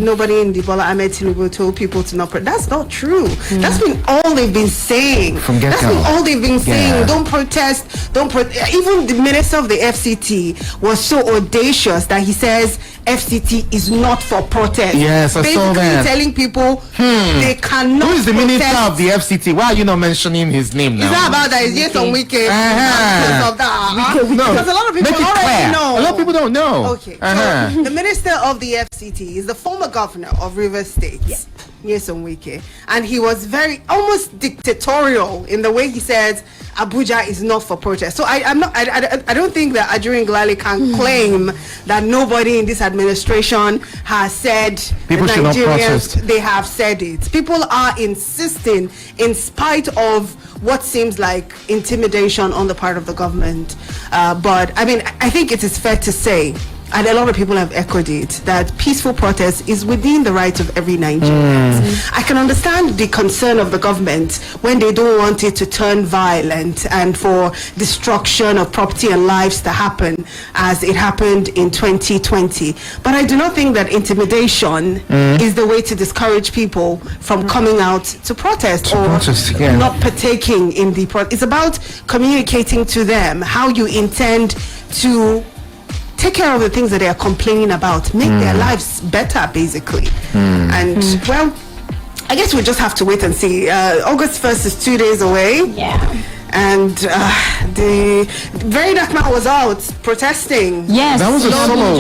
nobody in the Bola Ahmed Tinubu told people to not protest. That's not true. That's been all they've been saying. From get-go. That's been all they've been saying. Yeah. Don't protest. Don't protest. Even the minister of the FCT was so audacious that he says FCT is not for protest. Yes, I saw that. Basically telling people they cannot. Who is the protest. minister of the FCT? Why are you not mentioning his name now? Is that about that? Is yes on weekend? Uh-huh. Of that. No. Because a lot of people Make it already clear. know. A lot of people don't know. Okay. So the minister of the FCT is the former governor of Rivers State. Nyesom Wike, and he was very almost dictatorial in the way he said Abuja is not for protest. So I don't think that Ajuri Nglale can claim that nobody in this administration has said people should not protest. They have said it. People are insisting, in spite of what seems like intimidation on the part of the government. But I mean, I think it is fair to say, and a lot of people have echoed it, that peaceful protest is within the rights of every Nigerian. I can understand the concern of the government when they don't want it to turn violent and for destruction of property and lives to happen as it happened in 2020. But I do not think that intimidation is the way to discourage people from coming out to protest not partaking in the protest. It's about communicating to them how you intend to take care of the things that they are complaining about, make their lives better, basically. And well, I guess we'll just have to wait and see. August 1st is 2 days away. Yeah. And the very dark man was out protesting. Yes. That was a solo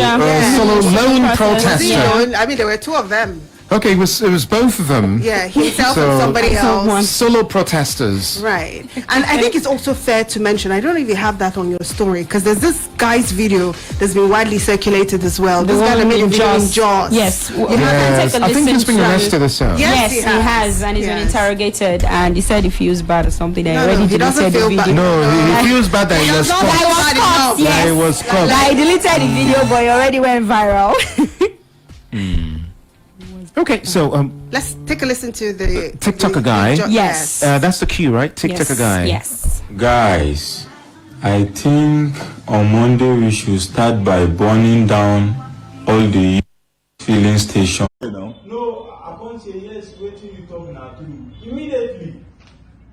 lone protester. I mean, there were two of them. Okay, it was both of them. Yeah, himself and somebody else. Solo protesters. Right. And I think it's also fair to mention, I don't know if you have that on your story, because there's this guy's video that's been widely circulated as well. This guy that made a video in Jaws. Yes. Yes. I think he's been arrested as well. Yes, he has, and he's been interrogated, and he said he feels bad or something. He already deleted the video. No, he feels bad that he was caught. Yes. He was caught. He deleted the video, but it already went viral. Okay, so let's take a listen to the TikToker guy. Yes. That's the cue, right? TikToker guy. Yes. Guys, I think on Monday we should start by burning down all the filling stations. No, I can't say yes, waiting you talk now too. Immediately,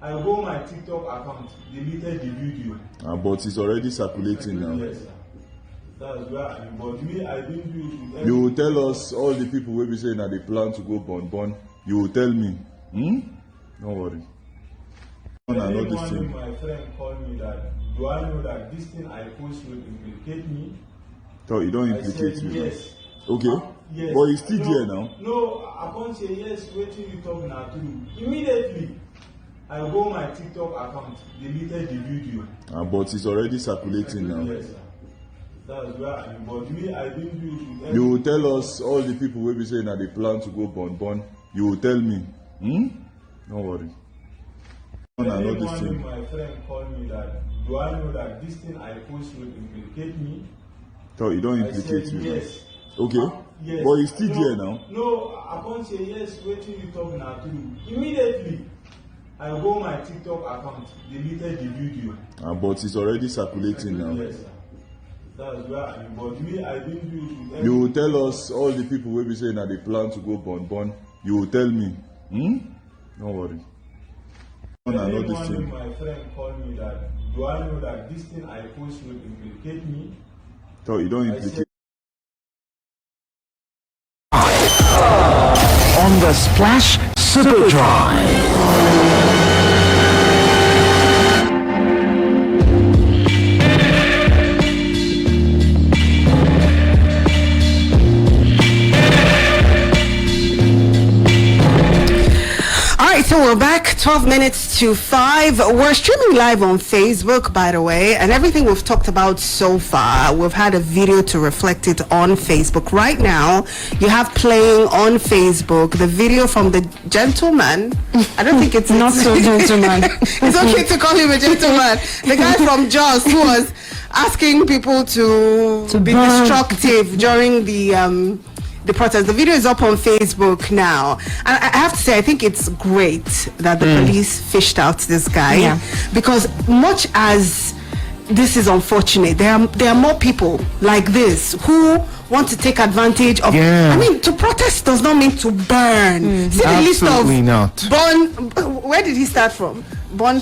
I go my TikTok account, deleted the video. But it's already circulating now. Yes, sir. That's why, but me, I didn't do it with You will tell us, all the people will be saying that they plan to go burn. You will tell me. Don't worry. Anyone, my friend called me that, do I know that this thing I post will implicate me? So you don't implicate me. Yes. Okay. Yes. But he's still there now. No, I can't say yes, waiting you talk now too. Immediately, I go my TikTok account, deleted the video. But it's already circulating now. Yes, sir. That's why, but me, I didn't do it with You will tell us, all the people will be saying that they plan to go burn. You will tell me. Don't worry. Anyone, my friend called me that, do I know that this thing I post will implicate me? So you don't implicate me. Yes. Okay. Yes. But he's still there now. No, I can't say yes, waiting you talk now too. Immediately, I go my TikTok account, deleted the video. But it's already circulating now. Yes, sir. That's why, but me, I didn't do it with You will tell us, all the people will be saying that they plan to go burn. You will tell me. Don't worry. Anyone, my friend called me that, do I know that this thing I post will implicate me? So you don't implicate. On the Splash Super Drive. So we're back 12 minutes to 5. We're streaming live on Facebook, by the way, and everything we've talked about so far, we've had a video to reflect it on Facebook. Right now, you have playing on Facebook the video from the gentleman. I don't think it's not so gentleman. It's okay to call him a gentleman. The guy from Jaws who was asking people to be destructive during the protest. The video is up on Facebook now, and I have to say, I think it's great that the police fished out this guy, because much as this is unfortunate, there are more people like this who want to take advantage of. Yeah. I mean, to protest does not mean to burn. See the list of Absolutely not. where did he start from? So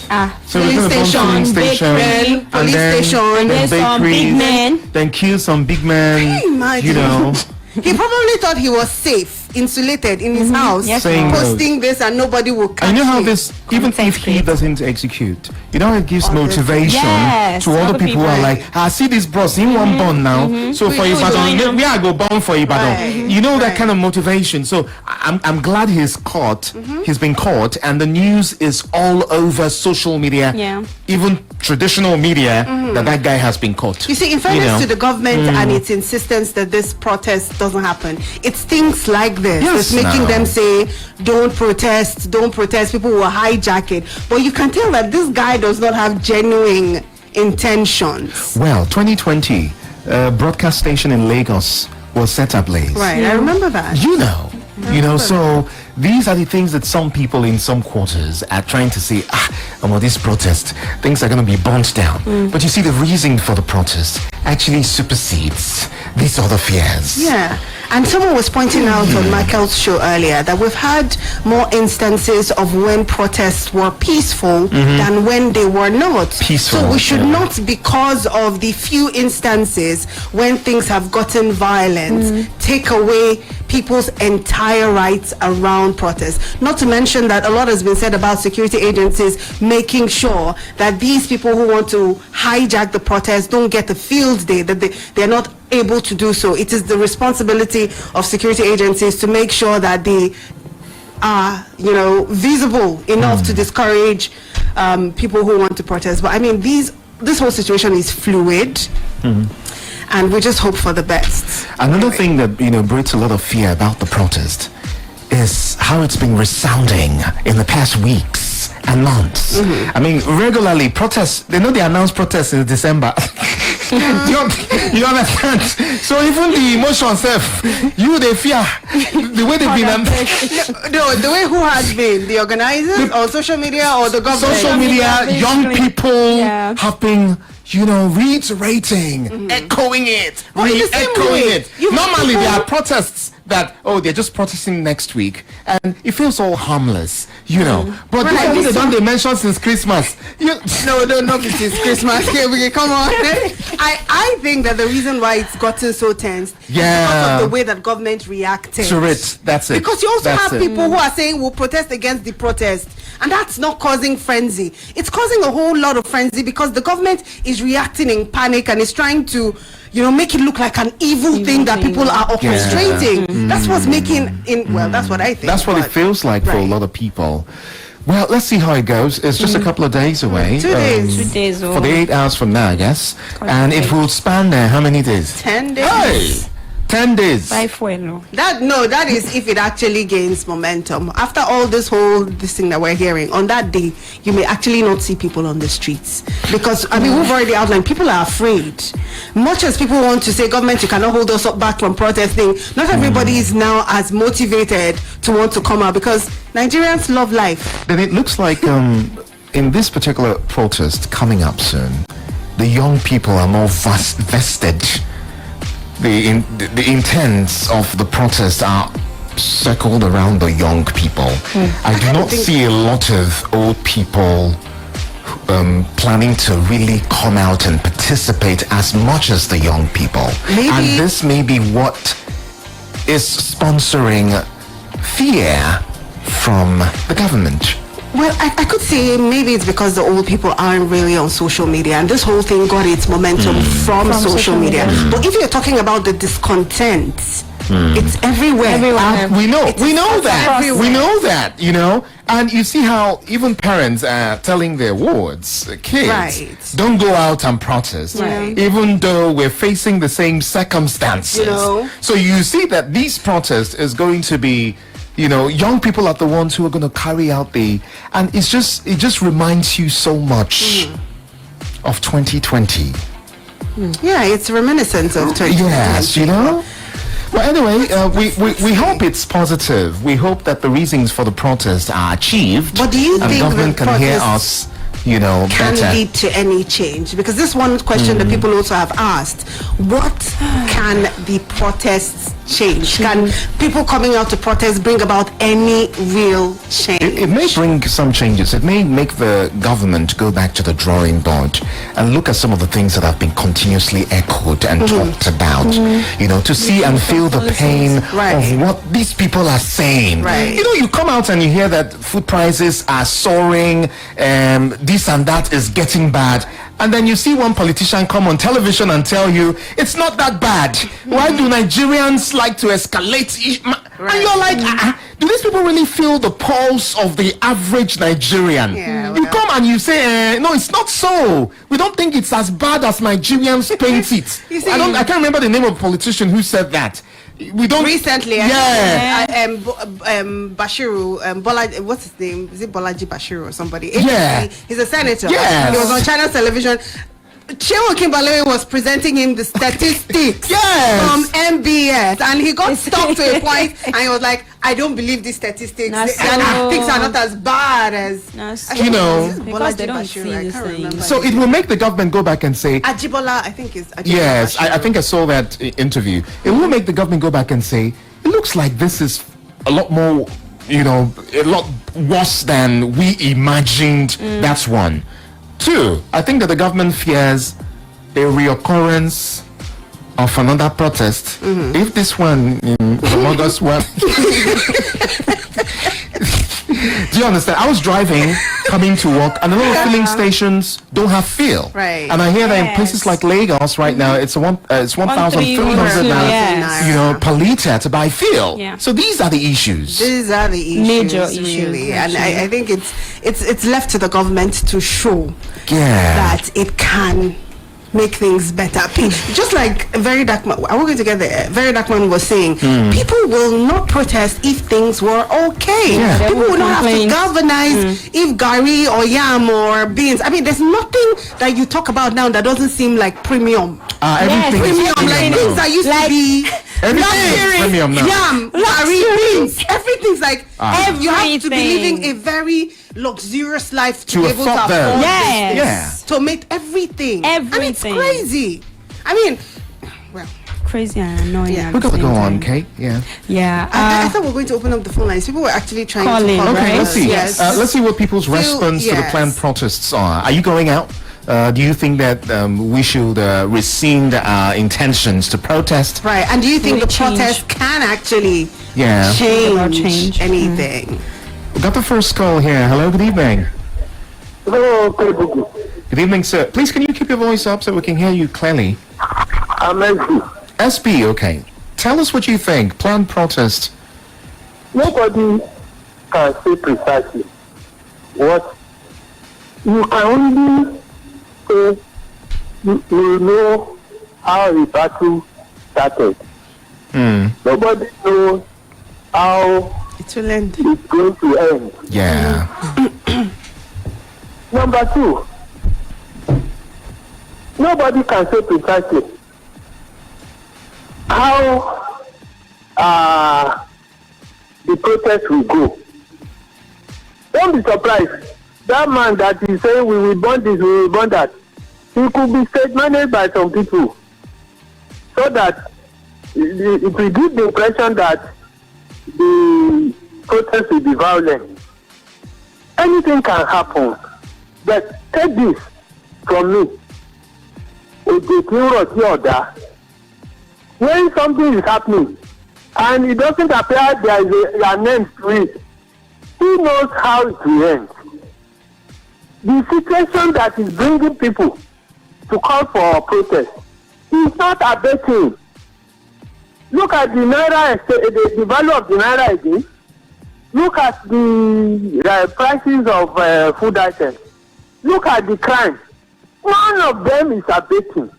Filling we're gonna bomb filling station, bakery, police station, and then some big men. then kill some big men. Can you imagine? You know, He probably thought he was safe, insulated in his house, Yes, Saying posting this, and nobody will catch I know how him. this, even if he doesn't execute, you know, it gives motivation Yes, to other other people who are people. like, I see this bros in one bond now. So for We Ibadan, join we are go born for Ibadan. Right. You know, that Right. kind of motivation. So I'm glad he's caught. He's been caught, and the news is all over social media, Yeah. even traditional media, that guy has been caught. You see, in fairness know. to the government and its insistence that this protest doesn't happen, it's things like this Yes, that's making now. them say, don't protest, don't protest. People will hijack it. But you can tell that this guy does not have genuine intentions. Well, 2020, broadcast station in Lagos was set ablaze. Right, I remember that. You know, so these are the things that some people in some quarters are trying to say, this protest, things are going to be burnt down. But you see, the reason for the protest actually supersedes these other fears. Yeah, and someone was pointing out on Michael's show earlier that we've had more instances of when protests were peaceful than when they were not. Peaceful, So we should yeah. not, because of the few instances when things have gotten violent, take away people's entire rights around protests. Not to mention that a lot has been said about security agencies making sure that these people who want to hijack the protest don't get a field day, that they're not able to do so. It is the responsibility of security agencies to make sure that they are, visible enough to discourage people who want to protest. But I mean, this whole situation is fluid. And we just hope for the best. Another thing that, breeds a lot of fear about the protest is how it's been resounding in the past weeks and months. I mean, regularly protests, they announce protests in December. you understand? So even the emotion self, they fear the way they've been. No, the way who has been? The organizers or social media or the government? Social media, young people Yeah. have been, reiterating, echoing it, Oh, in the same echoing way, it. you have Normally, there people- are protests that, they're just protesting next week, and it feels all harmless, But Right. this one they mentioned since Christmas. No, it is Christmas. Okay, come on. I think that the reason why it's gotten so tense is Yeah. because of the way that government reacted. To it, that's it. Because you also That's have it. people who are saying we'll protest against the protest, and that's not causing frenzy. It's causing a whole lot of frenzy because the government is reacting in panic and is trying to, make it look like an evil thing that people are orchestrating. That's what's making that's what I think. That's what it but- feels like for a right. lot of people. Well, let's see how it goes. It's just a couple of days away. 2 days. 2 days For the 8 hours from now, I guess. And it will span how many days? 10 days. Hey! 10 days. That is if it actually gains momentum. After all this thing that we're hearing, on that day, you may actually not see people on the streets. Because, we've already outlined, people are afraid. Much as people want to say, government, you cannot hold us up back from protesting, not everybody is now as motivated to want to come out because Nigerians love life. Then it looks like in this particular protest coming up soon, the young people are more vested. The intents of the protest are circled around the young people. I do not see a lot of old people planning to really come out and participate as much as the young people. Maybe- And this may be what is sponsoring fear from the government. Well, I could say maybe it's because the old people aren't really on social media and this whole thing got its momentum from social media. But if you're talking about the discontent, it's everywhere. We know It's that. everywhere. We know that, And you see how even parents are telling their wards, kids, Right. don't go out and protest, Right. even though we're facing the same circumstances. So you see that these protests is going to be, young people are the ones who are going to carry out and it just reminds you so much of 2020. Yeah, it's reminiscent of 2020. Yes, Well, anyway, we hope it's positive. We hope that the reasons for the protest are achieved. But do you and think government the can hear protest us, can can better. lead to any change? Because this one question that people also have asked, what can the protests change? Can people coming out to protest bring about any real change? It may bring some changes. It may make the government go back to the drawing board and look at some of the things that have been continuously echoed and talked about. You know, to see and feel the pain of what these people are saying. Right. You know, you come out and you hear that food prices are soaring, this and that is getting bad. And then you see one politician come on television and tell you it's not that bad. Why do Nigerians like to escalate? And you're like, do these people really feel the pulse of the average Nigerian? Yeah, You come and you say, no, it's not so. We don't think it's as bad as Nigerians paint it. You see, I can't remember the name of a politician who said that. We don't recently, Bashiru, what's his name? Is it Bolaji Bashiru or somebody? Yeah. He's a senator. Yes. He was on Channel television. Chewo Kimberley was presenting him the statistics from MBS, and he got stuck to a point, and he was like, I don't believe these statistics. And things are not as bad as you know, because they don't see the same. So it will make the government go back and say, Ajibola, I think is Ajibola. yes, I think I saw that interview. It will make the government go back and say, it looks like this is a lot more, you know, a lot worse than we imagined. That's one. Two, I think that the government fears a reoccurrence of another protest. If this one in August one. Do you understand? I was driving, coming to work, and a lot of filling stations don't have fuel. Right. And I hear that in places like Lagos right now, it's 1,300 Yes. you know, per liter to buy fuel. Yeah. So these are the issues. These are the issues, Major really, issues, and I think it's left to the government to show that it can make things better. Just like Very Dark Man, are we going to get there? Very Dark Man was saying, people will not protest if things were okay. Yeah. People will not have to galvanize if Gary or yam or beans. I mean, there's nothing that you talk about now that doesn't seem like premium. Everything is Premium, like things that used to be everything is premium now. yam, Gary, beans. Everything's like you have to be Everything. living a very luxurious life to To be able to afford them. afford Yes. this. To make everything. And it's Everything. crazy. I mean, well, Crazy and annoying. Yeah. at We're the going to same go on, time. Kate. Yeah. Yeah. I thought we were going to open up the phone lines. People were actually trying Calling, to call Okay, right? let's see. Yes. Let's see what people's response to the yes. planned protests are. Are you going out? Do you think that we should rescind our intentions to protest? Right. And do you think Will the it change? protest can actually Yeah. change anything? We got the first call here. Hello, good evening. Hello, Kebuki. Good evening, sir. Please, can you keep your voice up so we can hear you clearly? I'm SB. SB, okay. Tell us what you think. Planned protest. Nobody can say precisely what you can only say. You know how the battle started. Nobody knows how It will end. it's going to end. Yeah. Number two, nobody can say precisely how the protest will go. Don't be surprised. That man that is saying we will burn this, we will burn that, he could be state managed by some people, so that it will give the impression that the protest will be violent. Anything can happen. But take this from me. When something is happening and it doesn't appear there is an end to it, who knows how it will end? The situation that is bringing people to call for protest is not abating. Look at the naira, the value of the naira again. Look at the prices of food items. Look at the crime. None of them is abating.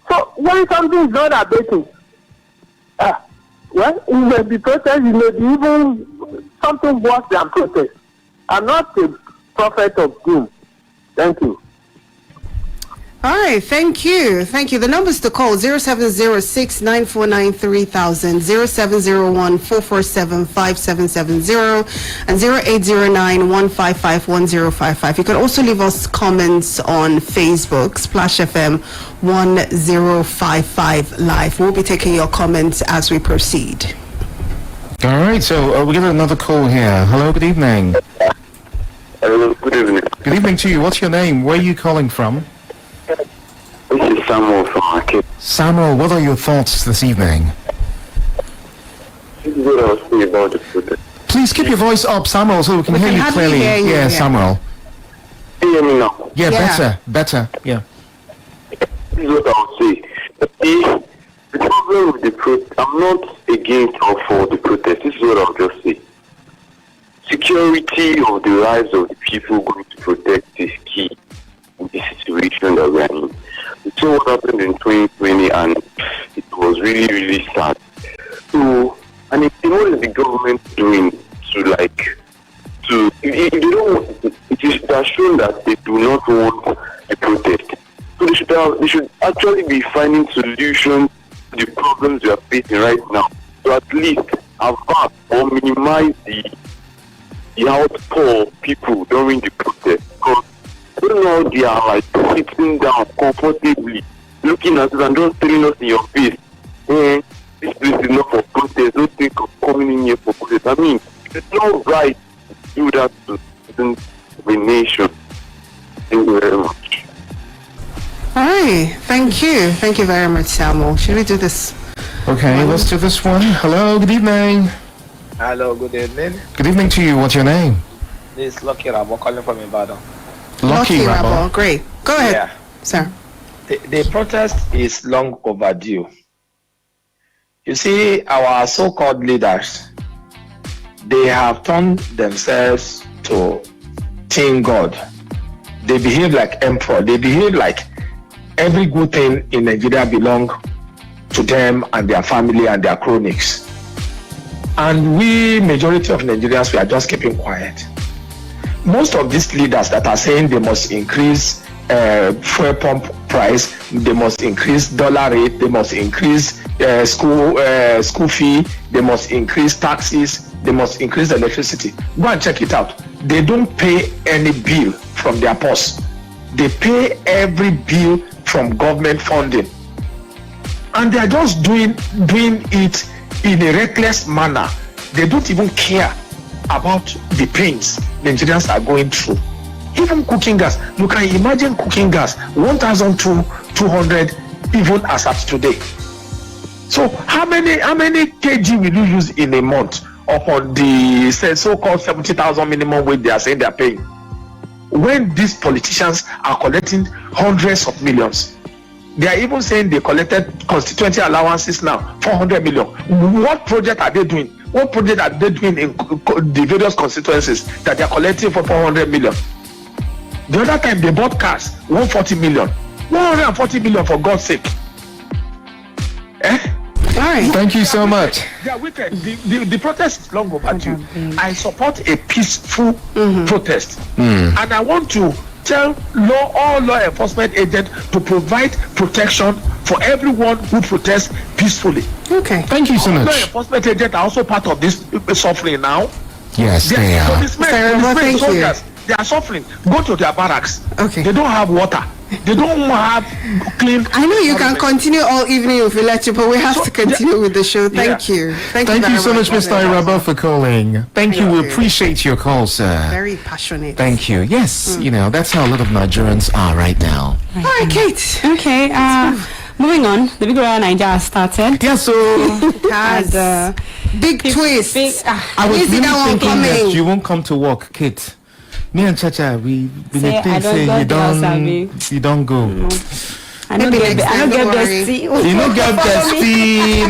So when something is not abating, well, it may be protest, it may be even something worse than protest. I'm not a prophet of doom. Thank you. All right, thank you. Thank you. The numbers to call 0706 949 3000, 0701 447 5770, and 0809 155 1055. You can also leave us comments on Facebook, Splash FM 1055 Live. We'll be taking your comments as we proceed. All right, so we get another call here. Hello, good evening. Hello, good evening. Good evening to you. What's your name? Where are you calling from? This is Samuel from Market. Samuel, what are your thoughts this evening? This is what I was saying about the protest. Please keep your voice up, Samuel, so we can hear you hardly clearly. hear you, yeah, Samuel. Can you hear me now? Yeah, Yeah. better. Yeah. This is what I would say. The problem with the protest, I'm not against or for the protest. This is what I'll just say. Security of the lives of the people going to protect is key in this situation that we're in. We saw what happened in 2020 and it was really, really sad. So, and what is the government doing if they don't, they are shown that they do not want a protest. So they should actually be finding solutions to the problems we are facing right now. So at least avert or minimize the outpour of people during the protest. Because I don't know how they are like sitting down comfortably, looking at us and just telling us in your face, this place is not for protest, don't think of coming in here for protest. I mean, it's not right to do that to the nation. Thank you very much. All right, thank you. Thank you very much, Samuel. Should we do this? Okay, let's do this one. Hello, good evening. Hello, good evening. Good evening to you. What's your name? This is Lucky Rabo calling from Ibadan. Lucky Rabo. Great. Go ahead, Yeah. sir. The protest is long overdue. You see, our so-called leaders, they have turned themselves to Team God. They behave like emperor. They behave like every good thing in Nigeria belongs to them and their family and their cronies. And we, majority of Nigerians, we are just keeping quiet. Most of these leaders that are saying they must increase fuel pump price, they must increase dollar rate, they must increase school fee, they must increase taxes, they must increase electricity. Go and check it out. They don't pay any bill from their purse. They pay every bill from government funding. And they are just doing it in a reckless manner. They don't even care about the pains Nigerians are going through. Even cooking gas, you can imagine cooking gas 1,200 even as at today. So how many kg will you use in a month upon the so-called 70,000 minimum wage they are saying they are paying? When these politicians are collecting hundreds of millions, they are even saying they collected constituency allowances now, 400 million. What project are they doing? What project are they doing in the various constituencies that they are collecting for 400 million? The other time they bought cars, 140 million. 140 million for God's sake. All right. Thank you so much. They are wicked. The protest is long overdue. I support a peaceful protest. And I want to tell all law enforcement agents to provide protection for everyone who protests peacefully. Okay. Thank you so Law much. enforcement agents are also part of this suffering now. Yes, they are. Policemen, soldiers, they are suffering. Go to their barracks. Okay. They don't have water. They don't have clean. I know you can continue all evening if we let you, but we have to continue with the show. Thank you. Thank Thank very you so much, Mr. Irabo, for calling. Thank you. We appreciate your call, sir. Very passionate. Thank you. Yes, you know, that's how a lot of Nigerians are right now. All right, Kate. Okay, moving on. The Big Royal Nigeria has started. Yeah, so Has And, big twist. I was Easy really that one thinking that coming. you won't come to work, Kate. Me and Chacha, we Say, I don't say go you there, Sabi. don't go. I don't Maybe get next time, don't worry. bestie. You don't get bestie.